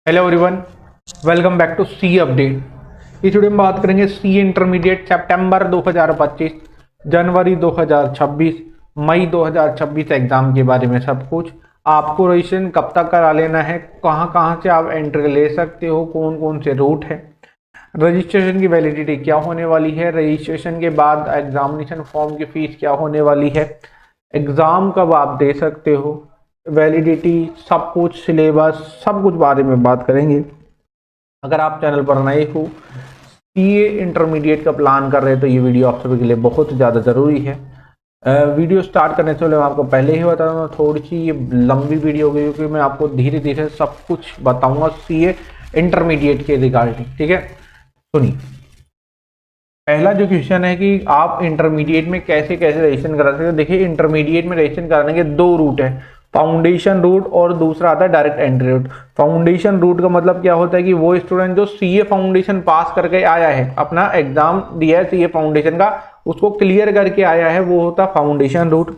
Hello everyone, welcome back to C update. इस video में बात करेंगे सी इंटरमीडिएट सितंबर 2025, जनवरी 2026, मई 2026 एग्जाम के बारे में सब कुछ। आपको रजिस्ट्रेशन कब तक करा लेना है, कहां कहां से आप एंट्री ले सकते हो, कौन कौन से रूट है, रजिस्ट्रेशन की वैलिडिटी क्या होने वाली है, रजिस्ट्रेशन के बाद एग्जामिनेशन फॉर्म की फीस क्या होने वाली है, एग्ज़ाम कब आप दे सकते हो, वैलिडिटी, सब कुछ, सिलेबस, सब कुछ बारे में बात करेंगे। अगर आप चैनल पर नए हो, सीए इंटरमीडिएट का प्लान कर रहे हैं तो ये वीडियो आप सभी के लिए बहुत ज़्यादा ज़रूरी है। वीडियो स्टार्ट करने से पहले मैं आपको पहले ही बता दूँ, थोड़ी सी ये लंबी वीडियो होगी क्योंकि मैं आपको धीरे धीरे सब कुछ बताऊंगा सीए इंटरमीडिएट के रिगार्डिंग। ठीक है, सुनिए। पहला जो क्वेश्चन है कि आप इंटरमीडिएट में कैसे कैसे रजिस्ट्रेशन करा सकते हो। देखिए, इंटरमीडिएट में रजिस्ट्रेशन कराने के दो रूट है, फाउंडेशन रूट और दूसरा आता है direct entry route. Foundation route का मतलब क्या होता है कि वो स्टूडेंट जो सीए फाउंडेशन पास करके आया है, अपना एग्जाम दिया है सीए फाउंडेशन का, उसको क्लियर करके आया है, वो होता है foundation route.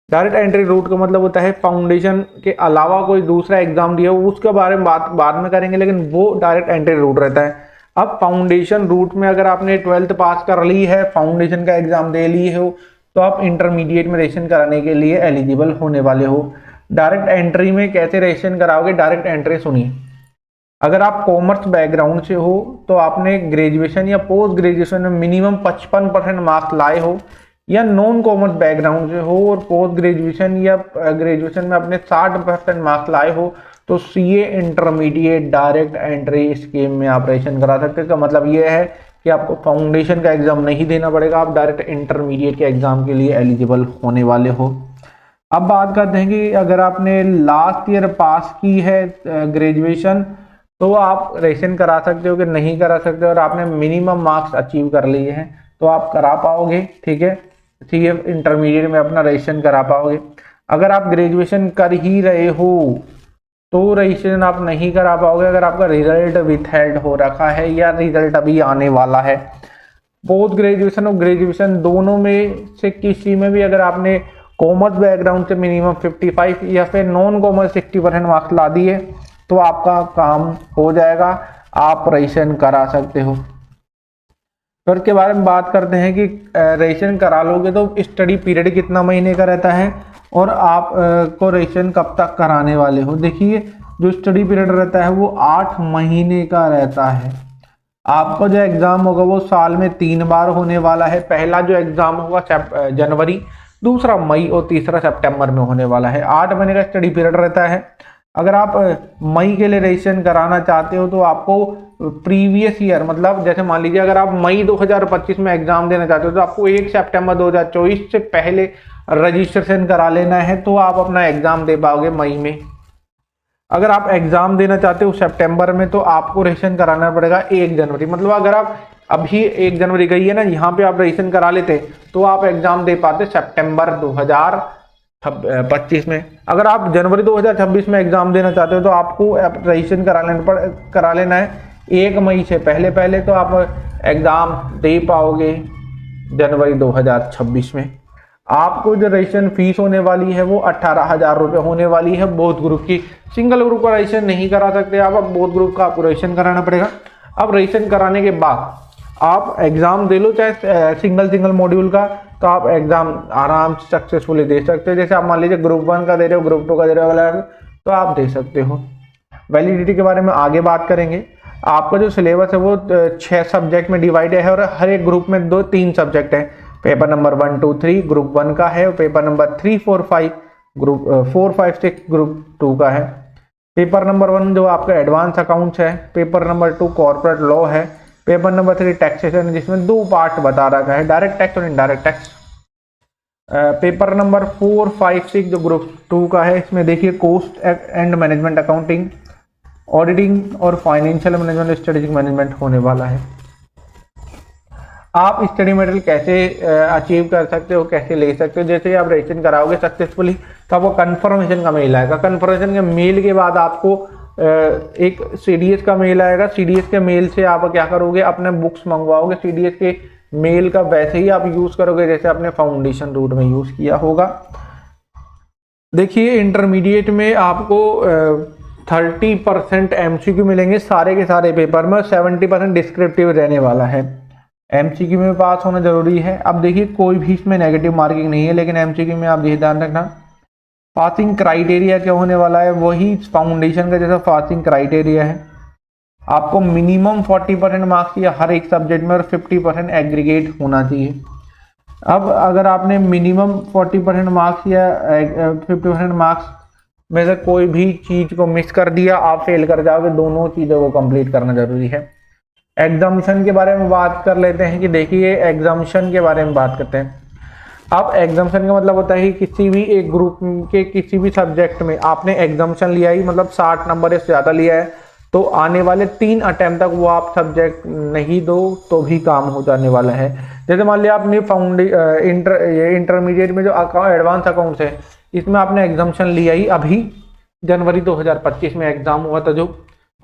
Direct entry route का मतलब होता है फाउंडेशन के अलावा कोई दूसरा एग्जाम दिया हो, उसके बारे में बात बाद में करेंगे, लेकिन वो डायरेक्ट एंट्री रूट रहता है। अब फाउंडेशन रूट में अगर आपने 12th पास कर ली है, फाउंडेशन का एग्जाम दे लिए हो, तो आप इंटरमीडिएट में रजिस्ट्रेशन कराने के लिए एलिजिबल होने वाले हो। डायरेक्ट एंट्री में कैसे रजिस्ट्रेशन कराओगे? डायरेक्ट एंट्री सुनिए। अगर आप कॉमर्स बैकग्राउंड से हो तो आपने ग्रेजुएशन या पोस्ट ग्रेजुएशन में मिनिमम 55% मार्क्स लाए हो, या नॉन कॉमर्स बैकग्राउंड से हो और पोस्ट ग्रेजुएशन या ग्रेजुएशन में अपने 60% मार्क्स लाए हो, तो CA intermediate direct entry scheme में आप रजिस्ट्रेशन करा सकते हैं। इसका मतलब ये है कि आपको फाउंडेशन का एग्जाम नहीं देना पड़ेगा, आप डायरेक्ट इंटरमीडिएट के एग्जाम के लिए एलिजिबल होने वाले हो। अब बात करते हैं कि अगर आपने लास्ट ईयर पास की है ग्रेजुएशन, तो आप रजिस्ट्रेशन करा सकते हो कि नहीं करा सकते, और आपने मिनिमम मार्क्स अचीव कर लिए हैं तो आप करा पाओगे। ठीक है, सीए इंटरमीडिएट में अपना रजिस्ट्रेशन करा पाओगे। अगर आप ग्रेजुएशन कर ही रहे हो तो रजिस्ट्रेशन आप नहीं करा पाओगे अगर आपका रिजल्ट विथहेल्ड हो रखा है या रिजल्ट अभी आने वाला है। पोस्ट ग्रेजुएशन और ग्रेजुएशन दोनों में से किसी में भी अगर आपने कॉमर्स बैकग्राउंड से मिनिमम 55 या फिर नॉन कॉमर्स 60% मार्क्स ला दिए तो आपका काम हो जाएगा, आप रजिस्ट्रेशन करा सकते हो। फिर उसके बारे में बात करते हैं कि रजिस्ट्रेशन करा लोगे तो स्टडी पीरियड कितना महीने का रहता है और आप को रजिस्ट्रेशन कब तक कराने वाले हो। देखिए, जो स्टडी पीरियड रहता है वो 8 महीने का रहता है। आपका जो एग्ज़ाम होगा वो साल में 3 बार होने वाला है। पहला जो एग्ज़ाम होगा जनवरी, दूसरा मई और तीसरा सितंबर में होने वाला है। 8 महीने का स्टडी पीरियड रहता है। अगर आप मई के लिए रजिस्ट्रेशन कराना चाहते हो तो आपको प्रीवियस ईयर, मतलब जैसे मान लीजिए अगर आप मई 2025 में एग्जाम देना चाहते हो तो आपको 1 सितंबर 2024 से पहले रजिस्ट्रेशन करा लेना है, तो आप अपना एग्जाम दे पाओगे मई में। अगर आप एग्जाम देना चाहते हो सितंबर में तो आपको रजिस्ट्रेशन कराना पड़ेगा 1 जनवरी। मतलब अगर आप अभी 1 जनवरी गई है ना, यहाँ पे आप रजिस्ट्रेशन करा लेते तो आप एग्जाम दे पाते सितंबर 2025 में। अगर आप जनवरी 2026 में एग्जाम देना चाहते हो तो आपको रजिस्ट्रेशन करा लेना है 1 मई से पहले पहले, तो आप एग्जाम दे पाओगे जनवरी 2026 में। आपको जो रजिस्ट्रेशन फीस होने वाली है वो 18,000 रुपये होने वाली है बोथ ग्रुप की। सिंगल ग्रुप का रजिस्ट्रेशन नहीं करा सकते आप, अब बोथ ग्रुप का आपको रजिस्ट्रेशन कराना पड़ेगा। अब रजिस्ट्रेशन कराने के बाद आप एग्जाम दे लो, चाहे सिंगल मॉड्यूल का, तो आप एग्जाम आराम से सक्सेसफुली दे सकते हो। जैसे आप मान लीजिए ग्रुप 1 का दे रहे हो, ग्रुप 2 का दे रहे हो अलग, तो आप दे सकते हो। वैलिडिटी के बारे में आगे बात करेंगे। आपका जो सिलेबस है वो 6 सब्जेक्ट में डिवाइड है और हर एक ग्रुप में 2-3 सब्जेक्ट है। पेपर नंबर 1, 2, 3 ग्रुप 1 का है और पेपर नंबर 3, 4, 5 ग्रुप 4, 5, 6 ग्रुप 2 का है। पेपर नंबर 1 जो आपका एडवांस अकाउंट्स है, पेपर नंबर 2 कॉर्पोरेट लॉ है, पेपर नंबर 3 टैक्सेशन, जिसमें 2 पार्ट बता रखा है, डायरेक्ट टैक्स और इनडायरेक्ट टैक्स। पेपर नंबर 4, 5, 6 जो ग्रुप 2 का है, इसमें देखिए cost and management accounting, auditing और फाइनेंशियल मैनेजमेंट, स्ट्रेटेजिक मैनेजमेंट होने वाला है। आप स्टडी मटेरियल कैसे अचीव कर सकते हो, कैसे ले सकते हो? जैसे आप रजिस्ट्रेशन कराओगे सक्सेसफुली तो आपको कन्फर्मेशन का मेल आएगा। कन्फर्मेशन के मेल के बाद आपको एक सीडीएस का मेल आएगा। सीडीएस के मेल से आप क्या करोगे, अपने बुक्स मंगवाओगे। सीडीएस के मेल का वैसे ही आप यूज़ करोगे जैसे आपने फाउंडेशन रूट में यूज़ किया होगा। देखिए, इंटरमीडिएट में आपको 30% MCQ मिलेंगे सारे के सारे पेपर में, 70% डिस्क्रिप्टिव रहने वाला है। MCQ में पास होना जरूरी है। अब देखिए कोई भी इसमें नेगेटिव मार्किंग नहीं है, लेकिन MCQ में आप ये ध्यान रखना पासिंग क्राइटेरिया क्या होने वाला है, वही फाउंडेशन का जैसा पासिंग क्राइटेरिया है। आपको मिनिमम 40% मार्क्स या हर एक सब्जेक्ट में और 50% एग्रीगेट होना चाहिए। अब अगर आपने मिनिमम 40% मार्क्स या 50% मार्क्स में से कोई भी चीज को मिस कर दिया, आप फेल कर जाओगे। दोनों चीजों को कंप्लीट करना जरूरी है। एग्जामिशन के बारे में बात कर लेते हैं कि देखिए एग्जामिशन के बारे में बात करते हैं। अब एग्जामिशन का मतलब होता है कि किसी भी एक ग्रुप के किसी भी सब्जेक्ट में आपने एग्जामिशन लिया ही, मतलब 60 नंबर से ज़्यादा लिया है, तो आने वाले 3 अटेम्प्ट तक वो आप सब्जेक्ट नहीं दो तो भी काम हो जाने वाला है। जैसे मान लिया आपने इंटरमीडिएट में जो एडवांस अकाउंट्स है, इसमें आपने एग्जामिशन लिया ही, अभी जनवरी 2025 में एग्जाम हुआ था जो,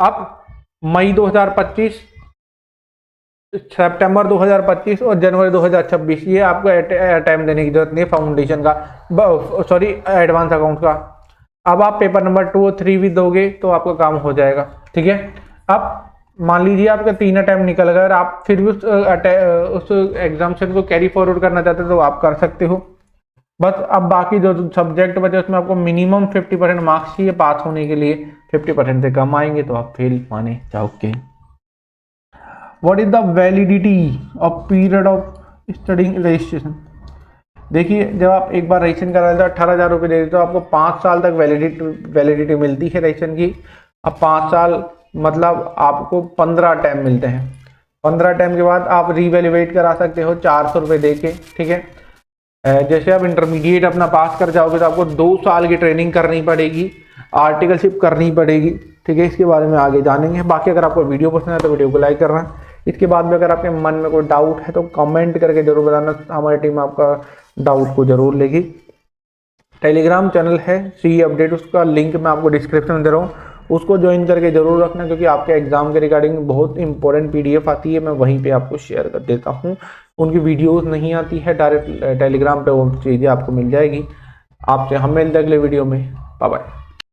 अब मई 2025, सितंबर 2025 और जनवरी 2026 ये आपको अटेम्प्ट देने की जरूरत नहीं है फाउंडेशन का, सॉरी एडवांस अकाउंट का। अब आप पेपर नंबर 2 और 3 भी दोगे तो आपका काम हो जाएगा, ठीक है। अब मान लीजिए आपका 3 अटेम्प्ट निकल गए और आप फिर भी उस एग्जामिशन को कैरी फॉरवर्ड करना चाहते हो तो आप कर सकते हो। बस अब बाकी जो सब्जेक्ट बचे उसमें आपको मिनिमम 50% मार्क्स चाहिए पास होने के लिए। 50% से कम आएंगे तो आप फेल माने जाओगे। What is the validity of period of studying registration. देखिए जब आप एक बार रजिस्ट्रेशन करा लेते हो 18,000 रुपये दे देते हो, आपको 5 साल तक वैलिडिटी मिलती है रजिस्ट्रेशन की। अब 5 साल मतलब आपको 15 अटेम्प्ट मिलते हैं। 15 अटेम्प्ट के बाद आप रीवैल्यूएट करा सकते हो 400 रुपये दे के, ठीक है। जैसे आप इंटरमीडिएट अपना पास कर जाओगे तो आपको 2 साल की ट्रेनिंग करनी पड़ेगी, आर्टिकलशिप करनी पड़ेगी, ठीक है। इसके बारे में आगे जानेंगे। बाकी अगर आपको वीडियो पसंद है तो वीडियो को लाइक करना। इसके बाद में अगर आपके मन में कोई डाउट है तो कमेंट करके जरूर बताना, हमारी टीम आपका डाउट को जरूर लेगी। टेलीग्राम चैनल है सी अपडेट, उसका लिंक मैं आपको डिस्क्रिप्शन में दे रहा हूँ, उसको ज्वाइन करके जरूर रखना, क्योंकि आपके एग्जाम के रिगार्डिंग बहुत इंपॉर्टेंट PDF आती है, मैं वहीं पे आपको शेयर कर देता हूँ। उनकी वीडियोस नहीं आती है डायरेक्ट टेलीग्राम पे, वो चीज़ें आपको मिल जाएगी। आपसे हम मिलते हैं अगले वीडियो में। Bye bye.